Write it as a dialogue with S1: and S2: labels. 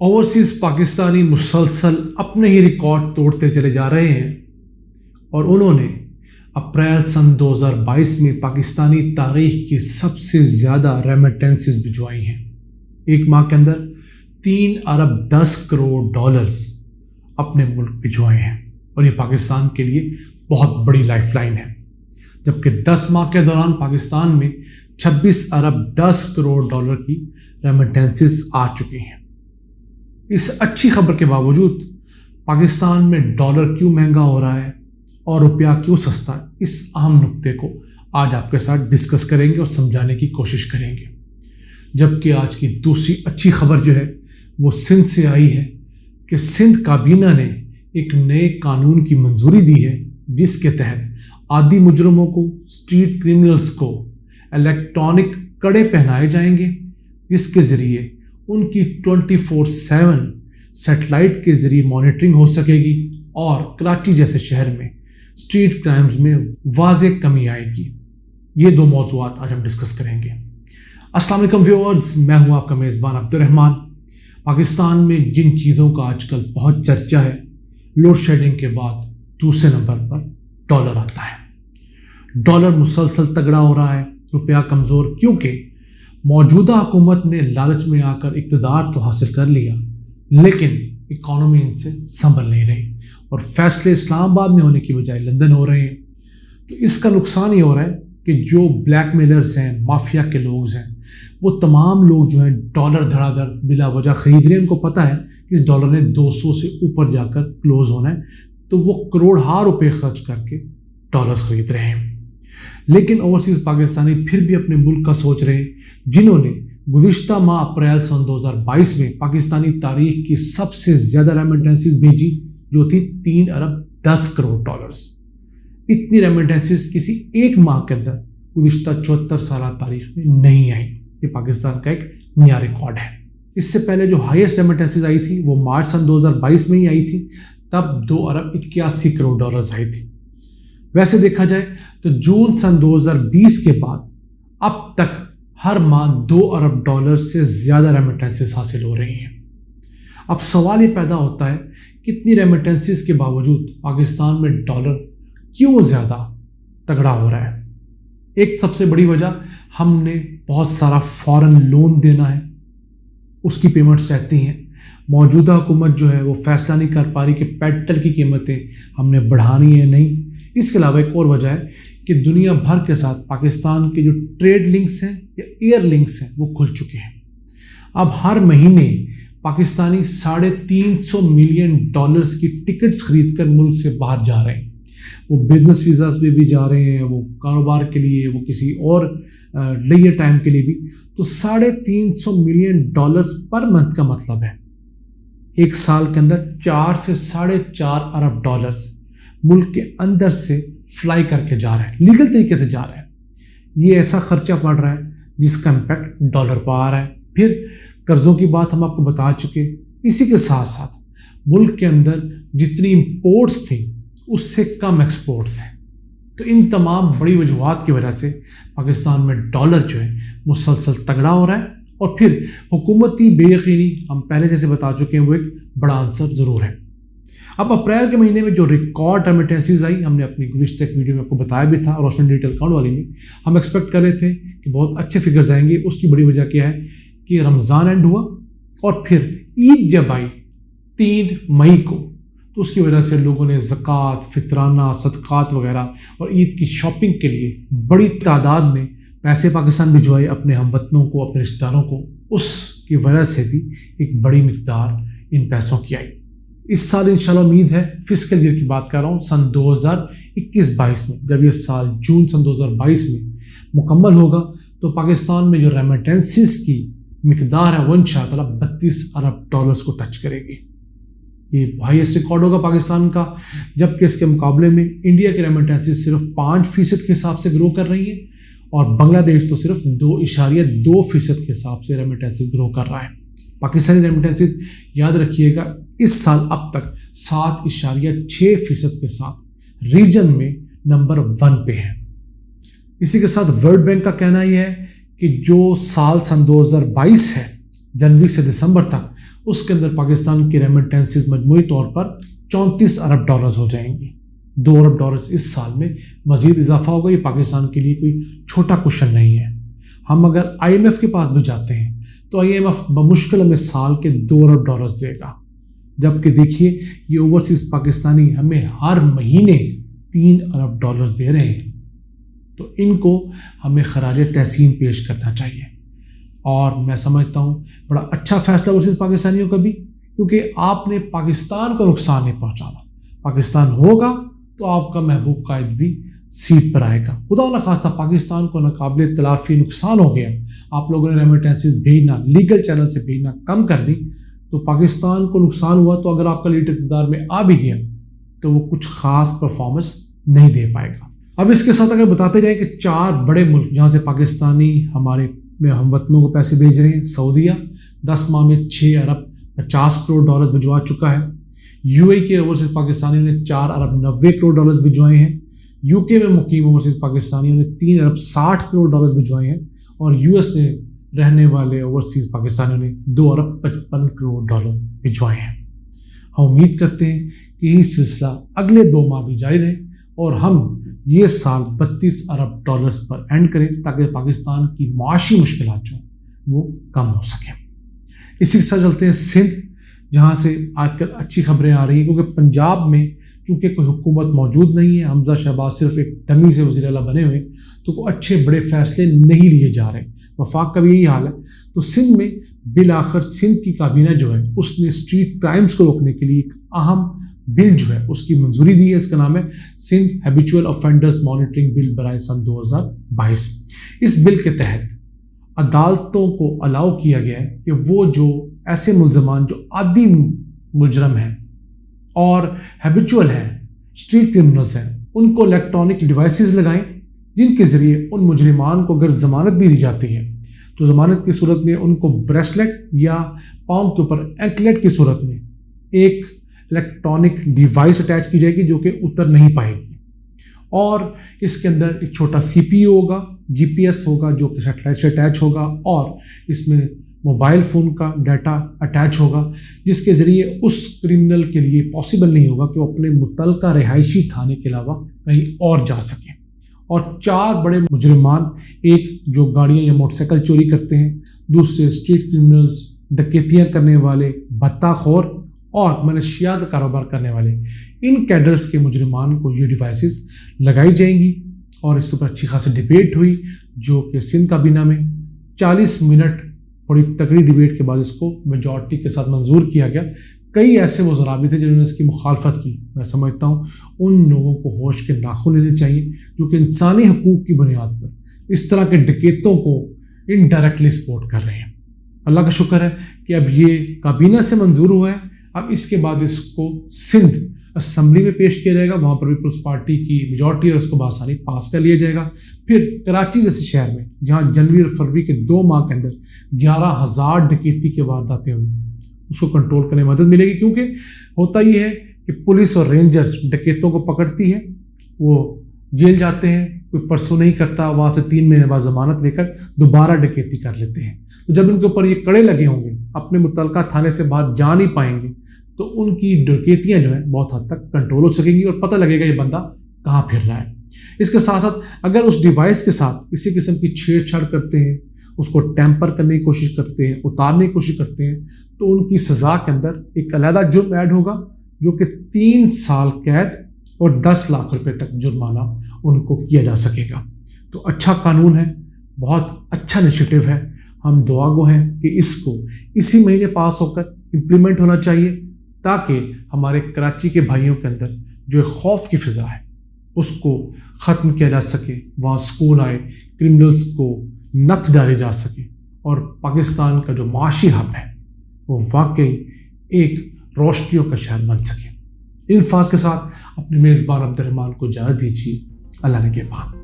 S1: Overseas Pakistani مسلسل اپنے ہی record توڑتے چلے جا رہے ہیں اور انہوں نے اپریل سن 2022 میں پاکستانی تاریخ کی سب سے زیادہ ریمیٹنسز بھجوائی ہیں۔ ایک ماہ کے اندر 3 ارب 10 کروڑ ڈالرز اپنے ملک بھجوائے ہیں اور یہ پاکستان کے لیے بہت بڑی لائف لائن ہے، جبکہ 10 ماہ کے دوران پاکستان میں 26 ارب 10 کروڑ ڈالر کی ریمیٹنسز آ چکی ہیں۔ اس اچھی خبر کے باوجود پاکستان میں ڈالر کیوں مہنگا ہو رہا ہے اور روپیہ کیوں سستا ہے، اس اہم نقطے کو آج آپ کے ساتھ ڈسکس کریں گے اور سمجھانے کی کوشش کریں گے۔ جبکہ آج کی دوسری اچھی خبر جو ہے وہ سندھ سے آئی ہے کہ سندھ کابینہ نے ایک نئے قانون کی منظوری دی ہے، جس کے تحت عادی مجرموں کو، اسٹریٹ کرمنلز کو الیکٹرانک کڑے پہنائے جائیں گے، جس کے ذریعے ان کی 24/7 سیٹلائٹ کے ذریعے مانیٹرنگ ہو سکے گی اور کراچی جیسے شہر میں اسٹریٹ کرائمز میں واضح کمی آئے گی۔ یہ دو موضوعات آج ہم ڈسکس کریں گے۔ السلام علیکم ویورز، میں ہوں آپ کا میزبان عبد الرحمان۔ پاکستان میں جن چیزوں کا آج کل بہت چرچا ہے، لوڈ شیڈنگ کے بعد دوسرے نمبر پر ڈالر آتا ہے۔ ڈالر مسلسل تگڑا ہو رہا ہے، روپیہ کمزور، کیونکہ موجودہ حکومت نے لالچ میں آ کر اقتدار تو حاصل کر لیا، لیکن اکانومی ان سے سنبھل نہیں رہی اور فیصلے اسلام آباد میں ہونے کی بجائے لندن ہو رہے ہیں۔ تو اس کا نقصان یہ ہو رہا ہے کہ جو بلیک میلرز ہیں، مافیا کے لوگ ہیں، وہ تمام لوگ جو ہیں ڈالر دھڑا دھڑ بلا وجہ خرید رہے ہیں۔ ان کو پتہ ہے کہ اس ڈالر نے 200 سے اوپر جا کر کلوز ہونا ہے، تو وہ کروڑہا روپے خرچ کر کے ڈالرز خرید رہے ہیں۔ لیکن اوورسیز پاکستانی پھر بھی اپنے ملک کا سوچ رہے ہیں، جنہوں نے گزشتہ ماہ اپریل سن 2022 میں پاکستانی تاریخ کی سب سے زیادہ ریمیٹنسز بھیجی، جو تھی 3 ارب 10 کروڑ ڈالرز۔ اتنی ریمیٹنسز کسی ایک ماہ کے اندر گزشتہ 74 سالہ تاریخ میں نہیں آئی۔ یہ پاکستان کا ایک نیا ریکارڈ ہے۔ اس سے پہلے جو ہائیسٹ ریمیٹنسز آئی تھی وہ مارچ سن 2022 میں ہی آئی تھی، تب 2 ارب 81 کروڑ ڈالرز آئی تھی۔ ویسے دیکھا جائے تو جون سن 2020 کے بعد اب تک ہر ماہ 2 ارب ڈالر سے زیادہ ریمیٹنسز حاصل ہو رہی ہیں۔ اب سوال یہ پیدا ہوتا ہے کہ اتنی ریمیٹنسز کے باوجود پاکستان میں ڈالر کیوں زیادہ تگڑا ہو رہا ہے؟ ایک سب سے بڑی وجہ، ہم نے بہت سارا فارن لون دینا ہے، اس کی پیمنٹس رہتی ہیں۔ موجودہ حکومت جو ہے وہ فیصلہ نہیں کر پا رہی کہ پیٹرول کی قیمتیں ہم نے بڑھانی ہے نہیں۔ اس کے علاوہ ایک اور وجہ ہے کہ دنیا بھر کے ساتھ پاکستان کے جو ٹریڈ لنکس ہیں یا ایئر لنکس ہیں وہ کھل چکے ہیں۔ اب ہر مہینے پاکستانی 350 ملین ڈالرز کی ٹکٹس خرید کر ملک سے باہر جا رہے ہیں۔ وہ بزنس ویزاز پہ بھی جا رہے ہیں، وہ کاروبار کے لیے، وہ کسی اور لیجر ٹائم کے لیے بھی۔ تو 350 ملین ڈالرز پر منتھ کا مطلب ہے ایک سال کے اندر 4 سے 4.5 ارب ڈالرز ملک کے اندر سے فلائی کر کے جا رہے ہیں، لیگل طریقے سے جا رہے ہیں۔ یہ ایسا خرچہ پڑ رہا ہے جس کا امپیکٹ ڈالر پر آ رہا ہے۔ پھر قرضوں کی بات ہم آپ کو بتا چکے۔ اسی کے ساتھ ساتھ ملک کے اندر جتنی امپورٹس تھیں اس سے کم ایکسپورٹس ہیں۔ تو ان تمام بڑی وجوہات کی وجہ سے پاکستان میں ڈالر جو ہے مسلسل تگڑا ہو رہا ہے، اور پھر حکومتی بے یقینی ہم پہلے جیسے بتا چکے ہیں وہ ایک بڑا عنصر ضرور ہے۔ اب اپریل کے مہینے میں جو ریکارڈ ریمیٹنسز آئی، ہم نے اپنی گزشتہ ایک ویڈیو میں آپ کو بتایا بھی تھا، روشن ڈیجیٹل اکاؤنٹ والی میں ہم ایکسپیکٹ کر رہے تھے کہ بہت اچھے فگرز آئیں گے۔ اس کی بڑی وجہ کیا ہے کہ رمضان اینڈ ہوا اور پھر عید جب آئی 3 مئی کو، تو اس کی وجہ سے لوگوں نے زکوٰۃ، فطرانہ، صدقات وغیرہ اور عید کی شاپنگ کے لیے بڑی تعداد میں پیسے پاکستان بھجوائے اپنے ہم وطنوں کو، اپنے رشتہ داروں کو۔ اس کی وجہ سے بھی ایک بڑی مقدار ان پیسوں کی آئی۔ اس سال انشاءاللہ امید ہے، فسکل ایئر کی بات کر رہا ہوں، سن 2021-22 میں، جب یہ سال جون سن 2022 میں مکمل ہوگا تو پاکستان میں جو ریمیٹنسز کی مقدار ہے وہ انشاءاللہ 32 ارب ڈالرز کو ٹچ کرے گی۔ یہ ہائیسٹ ریکارڈ ہوگا پاکستان کا، جبکہ اس کے مقابلے میں انڈیا کے ریمیٹنسز صرف 5% کے حساب سے گرو کر رہی ہیں، اور بنگلہ دیش تو صرف 2.2% کے حساب سے ریمیٹنسز گرو کر رہا ہے۔ پاکستانی ریمیٹنسز یاد رکھیے گا اس سال اب تک 7.6% کے ساتھ ریجن میں نمبر 1 پہ ہے۔ اسی کے ساتھ ورلڈ بینک کا کہنا یہ ہے کہ جو سال سن 2022 ہے، جنوری سے دسمبر تک، اس کے اندر پاکستان کی ریمیٹنسز مجموعی طور پر 34 ارب ڈالرز ہو جائیں گی. 2 ارب ڈالرز اس سال میں مزید اضافہ ہوگا. یہ پاکستان کے لیے کوئی چھوٹا کوشچن نہیں ہے. ہم اگر IMF کے پاس بھی جاتے ہیں تو IMF بمشکل ہمیں سال کے 2 ارب ڈالرز دے گا، جبکہ دیکھیے یہ اوورسیز پاکستانی ہمیں ہر مہینے 3 ارب ڈالرز دے رہے ہیں. تو ان کو ہمیں خراج تحسین پیش کرنا چاہیے. اور میں سمجھتا ہوں بڑا اچھا فیصلہ اوورسیز پاکستانیوں کا بھی، کیونکہ آپ نے پاکستان کو نقصان نہیں پہنچانا. پاکستان ہوگا تو آپ کا محبوب قائد بھی سیٹ پر آئے گا. خدا نہ خواستہ پاکستان کو ناقابل تلافی نقصان ہو گیا، آپ لوگوں نے ریمیٹنسز بھیجنا لیگل چینل سے بھیجنا کم کر دی، تو پاکستان کو نقصان ہوا. تو اگر آپ کا لیڈر اقتدار میں آ بھی گیا تو وہ کچھ خاص پرفارمنس نہیں دے پائے گا. اب اس کے ساتھ اگر بتاتے جائیں کہ 4 بڑے ملک جہاں سے پاکستانی ہمارے ہم وطنوں کو پیسے بھیج رہے ہیں. سعودیہ 10 ماہ میں 6 ارب 50 کروڑ ڈالر بھجوا چکا ہے. UAE کے اوورسیز پاکستانیوں نے 4 ارب 90 کروڑ ڈالر بھجوائے ہیں. UK میں مقیم اوورسیز پاکستانیوں نے 3 ارب 60 کروڑ ڈالر بھجوائے ہیں. اور US میں رہنے والے اوورسیز پاکستانیوں نے 2 ارب 55 کروڑ ڈالر بھجوائے ہیں. ہم امید کرتے ہیں کہ یہ سلسلہ اگلے 2 ماہ بھی جاری رہے اور ہم یہ سال 32 ارب ڈالرز پر اینڈ کریں تاکہ پاکستان کی معاشی مشکلات جو ہیں وہ کم ہو سکیں. اسی کے ساتھ چلتے ہیں سندھ، جہاں سے آج کل اچھی خبریں آ رہی ہیں، کیونکہ پنجاب میں چونکہ کوئی حکومت موجود نہیں ہے، حمزہ شہباز صرف ایک ڈمی سے وزیر اعلیٰ بنے ہوئے، تو کوئی اچھے بڑے فیصلے نہیں لیے جا رہے. وفاق کا بھی یہی حال ہے. تو سندھ میں بالآخر سندھ کی کابینہ جو ہے اس نے اسٹریٹ کرائمز کو روکنے کے لیے ایک اہم بل جو ہے اس کی منظوری دی ہے. اس کا نام ہے سندھ ہیبیچول آفینڈرز مانیٹرنگ بل برائے سن 2022. اس بل کے تحت عدالتوں کو الاؤ کیا گیا ہے کہ وہ جو ایسے ملزمان جو عادی مجرم ہیں اور ہیبیچول ہیں، اسٹریٹ کرمنلز ہیں، ان کو الیکٹرانک ڈیوائسز لگائیں جن کے ذریعے ان مجرمان کو اگر ضمانت بھی دی جاتی ہے تو ضمانت کی صورت میں ان کو بریسلیٹ یا پاؤں کے اوپر اینکلیٹ کی صورت میں ایک الیکٹرانک ڈیوائس اٹیچ کی جائے گی جو کہ اتر نہیں پائے گی. اور اس کے اندر ایک چھوٹا CPU ہوگا، GPS ہوگا جو کہ سیٹلائٹ سے اٹیچ ہوگا، اور اس میں موبائل فون کا ڈیٹا اٹیچ ہوگا، جس کے ذریعے اس کرمنل کے لیے پاسبل نہیں ہوگا کہ وہ اپنے متعلقہ رہائشی تھانے کے علاوہ کہیں اور جا سکیں. اور 4 بڑے مجرمان، ایک جو گاڑیاں یا موٹر سائیکل چوری کرتے ہیں، دوسرے اسٹریٹ کرمنلز، ڈکیتیاں کرنے والے، بھتہ خور اور منشیات کا کاروبار کرنے والے، ان کیڈرز کے مجرمان کو یہ ڈیوائسز لگائی جائیں گی. اور اس کے اوپر اچھی خاصی ڈیبیٹ ہوئی جو کہ سندھ کابینہ میں 40 منٹ بڑی تگڑی ڈیبیٹ کے بعد اس کو میجورٹی کے ساتھ منظور کیا گیا. کئی ایسے وزراء بھی تھے جنہوں نے اس کی مخالفت کی. میں سمجھتا ہوں ان لوگوں کو ہوش کے ناخن لینے چاہیے جو کہ انسانی حقوق کی بنیاد پر اس طرح کے ڈکیتوں کو انڈائریکٹلی سپورٹ کر رہے ہیں. اللہ کا شکر ہے کہ اب یہ کابینہ سے منظور ہوا ہے. اب اس کے بعد اس کو سندھ اسمبلی میں پیش کیا جائے گا، وہاں پر پیپلز پارٹی کی میجورٹی اور اس کو بآسانی پاس کر لیا جائے گا. پھر کراچی جیسے شہر میں جہاں جنوری اور فروری کے 2 ماہ کے اندر 11,000 ڈکیتی کے وارداتیں ہوئی، اس کو کنٹرول کرنے میں مدد ملے گی. کیونکہ ہوتا یہ ہے کہ پولیس اور رینجرز ڈکیتوں کو پکڑتی ہے، وہ جیل جاتے ہیں، کوئی پرسو نہیں کرتا، وہاں سے 3 مہینے بعد ضمانت لے کر دوبارہ ڈکیتی کر لیتے ہیں. تو جب ان کے اوپر یہ کڑے لگے ہوں گے، اپنے متعلقہ تھانے سے باہر جا نہیں پائیں گے، تو ان کی ڈکیتیاں جو ہیں بہت حد تک کنٹرول ہو سکیں گی اور پتہ لگے گا یہ بندہ کہاں پھر رہا ہے. اس کے ساتھ ساتھ اگر اس ڈیوائس کے ساتھ کسی قسم کی چھیڑ چھاڑ کرتے ہیں، اس کو ٹیمپر کرنے کی کوشش کرتے ہیں، اتارنے کی کوشش کرتے ہیں، تو ان کی سزا کے اندر ایک علیحدہ جرم ایڈ ہوگا جو کہ 3 سال قید اور 10 لاکھ روپے تک جرمانہ ان کو کیا جا سکے گا. تو اچھا قانون ہے، بہت اچھا انیشیٹو ہے. ہم دعا گو ہیں کہ اس کو اسی مہینے پاس ہو کر امپلیمنٹ ہونا چاہیے تاکہ ہمارے کراچی کے بھائیوں کے اندر جو خوف کی فضا ہے اس کو ختم کیا جا سکے، وہاں سکون آئے، کرمنلز کو نتھ ڈالے جا سکے اور پاکستان کا جو معاشی ہب ہے وہ واقعی ایک روشنیوں کا شہر بن سکے. ان الفاظ کے ساتھ اپنے میزبان عبد الرحمان کو اجازت دیجیے. اللہ نے کے پاس.